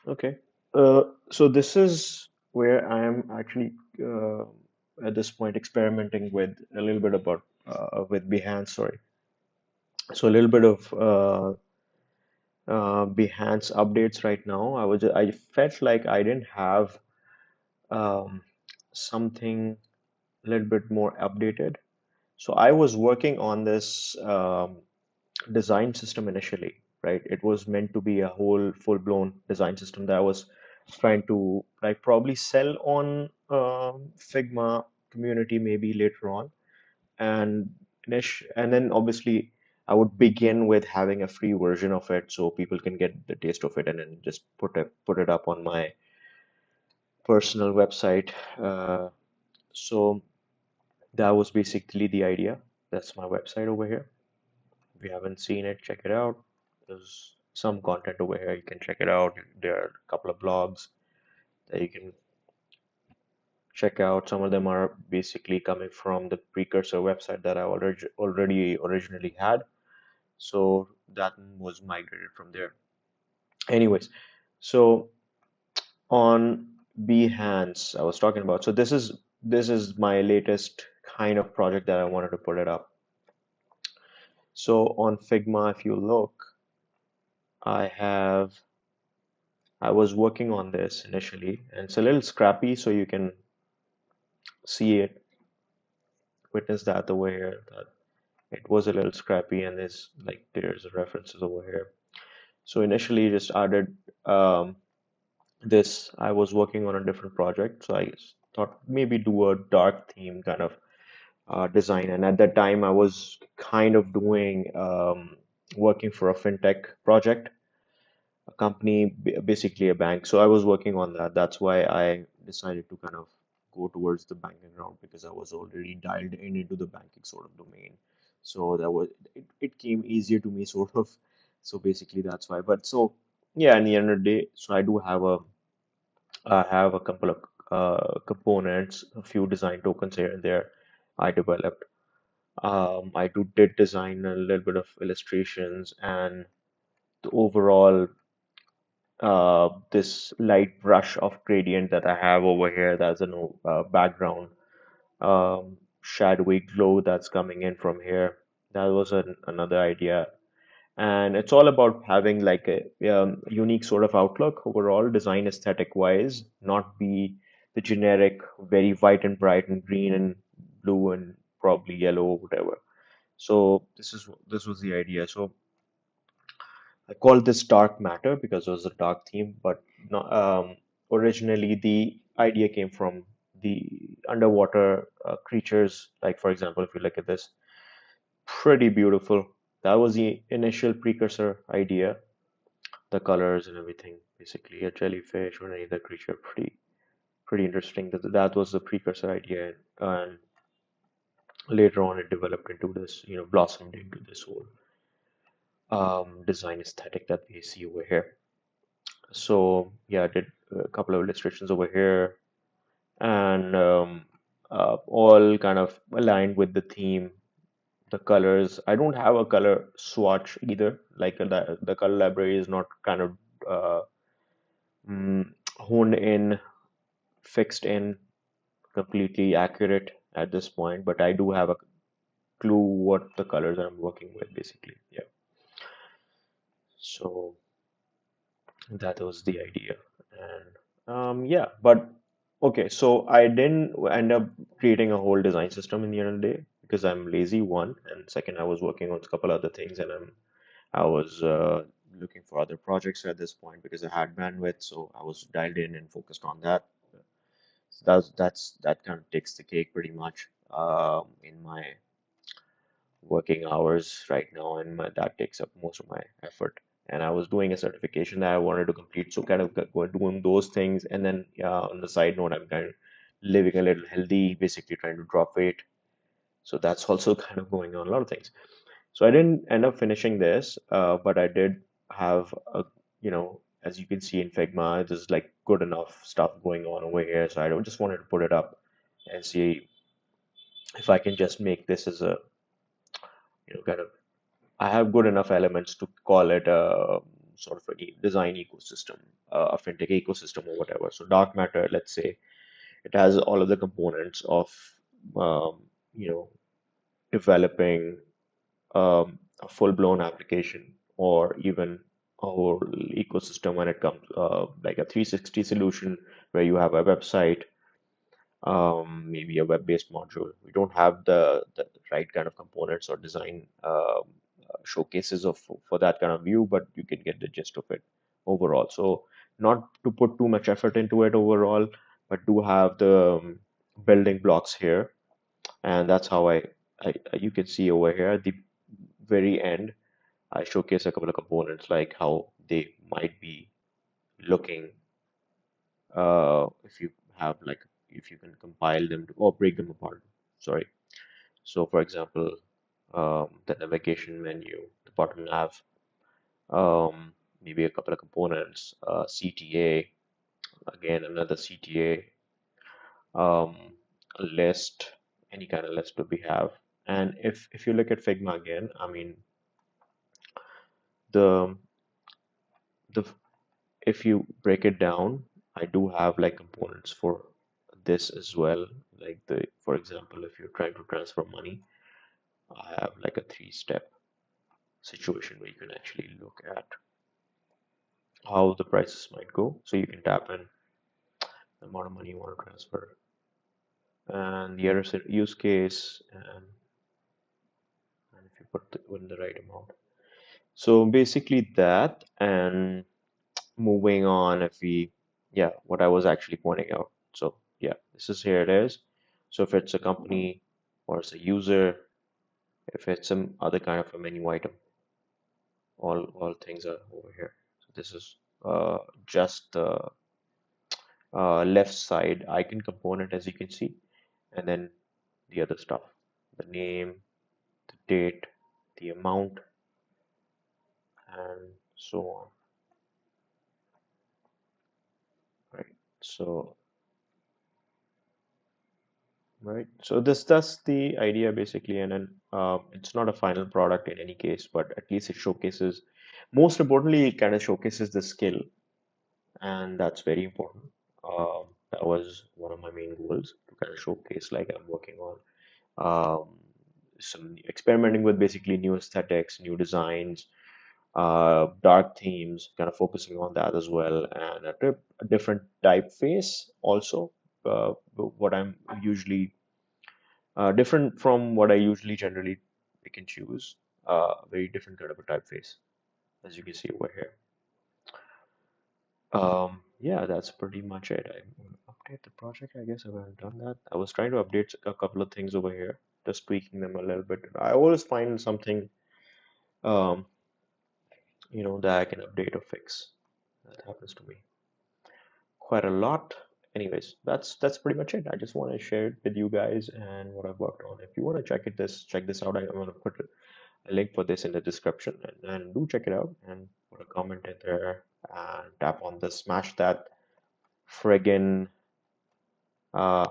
Okay. So this is where I am actually at this point experimenting with a little bit about with Behance. Sorry. So a little bit of Behance updates right now. I felt like I didn't have um, something a little bit more updated. So I was working on this design system initially, right? It was meant to be a whole full-blown design system that I was trying to like probably sell on Figma community maybe later on, and and then obviously I would begin with having a free version of it so people can get the taste of it, and then just put it up on my personal website. So that was basically the idea. That's my website over here. If you haven't seen it, check it out. There's some content over here. You can check it out. There are a couple of blogs that you can check out. Some of them are basically coming from the precursor website that I already originally had. So that was migrated from there. Anyways, so on Behance, I was talking about. So this is my latest kind of project that I wanted to put it up. So on Figma, if you look, I have I was working on this initially, and it's a little scrappy, so you can see it, witness that over here, that it was a little scrappy, and there's references over here. So initially, just added this. I was working on a different project, so I thought maybe do a dark theme kind of design. And at that time, I was kind of doing working for a fintech project, a company, basically a bank. So I was working on that. That's why I decided to kind of go towards the banking route because I was already dialed in into the banking sort of domain. So it came easier to me sort of. So basically that's why. But so yeah, in the end of the day, so I have a couple of components, a few design tokens here and there I developed. I did design a little bit of illustrations, and the overall this light brush of gradient that I have over here. That's a no background shadowy glow that's coming in from here. That was another idea, and it's all about having like a unique sort of outlook overall, design aesthetic wise, not be the generic, very white and bright and green and blue and probably yellow, whatever. So this was the idea. So I called this dark matter because it was a dark theme, but not, originally the idea came from the underwater creatures. Like, for example, if you look at this, pretty beautiful. That was the initial precursor idea, the colors and everything. Basically, a jellyfish or any other creature, pretty interesting. That was the precursor idea, and later on it developed into this, blossomed into this whole design aesthetic that we see over here. So yeah, I did a couple of illustrations over here, and all kind of aligned with the theme, the colors. I don't have a color swatch either. Like the color library is not kind of uh, honed in, fixed in, completely accurate at this point. But I do have a clue what the colors I'm working with, basically. Yeah. So that was the idea. And yeah, but okay, so I didn't end up creating a whole design system in the end of the day because I'm lazy, one, and second, I was working on a couple other things, and I was looking for other projects at this point because I had bandwidth, so I was dialed in and focused on that. So that kind of takes the cake pretty much in my working hours right now, and that takes up most of my effort. And I was doing a certification that I wanted to complete, so kind of doing those things, and then on the side note, I'm kind of living a little healthy, basically trying to drop weight. So that's also kind of going on a lot of things. So I didn't end up finishing this, but I did have as you can see in Figma, there's like good enough stuff going on over here. So I don't just wanted to put it up and see if I can just make this as a kind of I have good enough elements to call it a sort of a design ecosystem a fintech ecosystem or whatever. So dark matter, let's say, it has all of the components of um, you know developing a full-blown application or even a whole ecosystem when it comes like a 360 solution where you have a website, maybe a web-based module. We don't have the right kind of components or design showcases of for that kind of view, but you can get the gist of it overall. So not to put too much effort into it overall, but do have the building blocks here, and that's how I you can see over here at the very end, I showcase a couple of components like how they might be looking if you have like if you can compile them to, or break them apart. Sorry. So for example, the navigation menu, the bottom nav, maybe a couple of components, CTA, again another CTA, um, a list, any kind of list that we have. And if you look at Figma again, I mean the the if you break it down, I do have like components for this as well. Like the, for example, if you're trying to transfer money, I have like a three-step situation where you can actually look at how the prices might go. So you can tap in the amount of money you want to transfer and the other use case, and if you put in the right amount. So basically that, and moving on, if we, yeah, what I was actually pointing out. So yeah, this is here it is. So if it's a company or it's a user, if it's some other kind of a menu item, all things are over here. So this is just the left side icon component, as you can see, and then the other stuff, the name, the date, the amount, and so on, right? So right. So that's the idea basically, and then it's not a final product in any case, but at least it showcases. Most importantly, it kind of showcases the skill, and that's very important. That was one of my main goals to kind of showcase, like I'm working on um, some experimenting with basically new aesthetics, new designs, dark themes, kind of focusing on that as well, and a different typeface also. What I'm usually different from what I usually generally pick and choose. Very different kind of a typeface, as you can see over here. Yeah, that's pretty much it. I'm gonna update the project. I guess I haven't done that. I was trying to update a couple of things over here, just tweaking them a little bit. I always find something, um, that I can update or fix. That happens to me quite a lot. Anyways, that's pretty much it. I just want to share it with you guys and what I've worked on. If you want to check this out, I'm gonna put a link for this in the description, and do check it out and put a comment in there and tap on the smash that friggin' uh,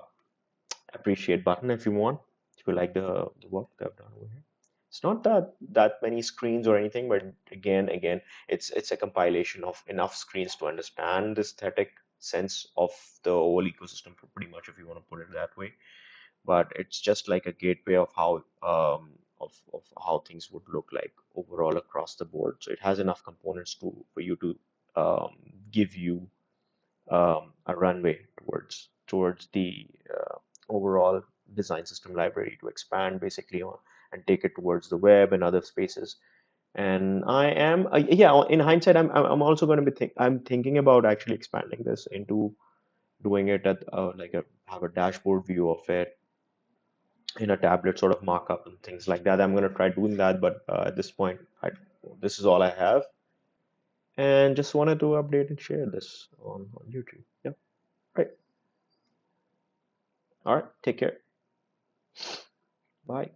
appreciate button if you want, if you like the work that I've done over here. It's not that many screens or anything, but again, it's a compilation of enough screens to understand the aesthetic sense of the whole ecosystem, pretty much, if you want to put it that way. But it's just like a gateway of how of how things would look like overall across the board. So it has enough components to for you to give you a runway towards the overall design system library to expand basically on and take it towards the web and other spaces. And I am yeah, in hindsight, I'm also going to be I'm thinking about actually expanding this into doing it at like a have a dashboard view of it in a tablet sort of markup and things like that. I'm going to try doing that, but at this point, this is all I have, and just wanted to update and share this on YouTube. Yeah, right. All right. Take care. Bye.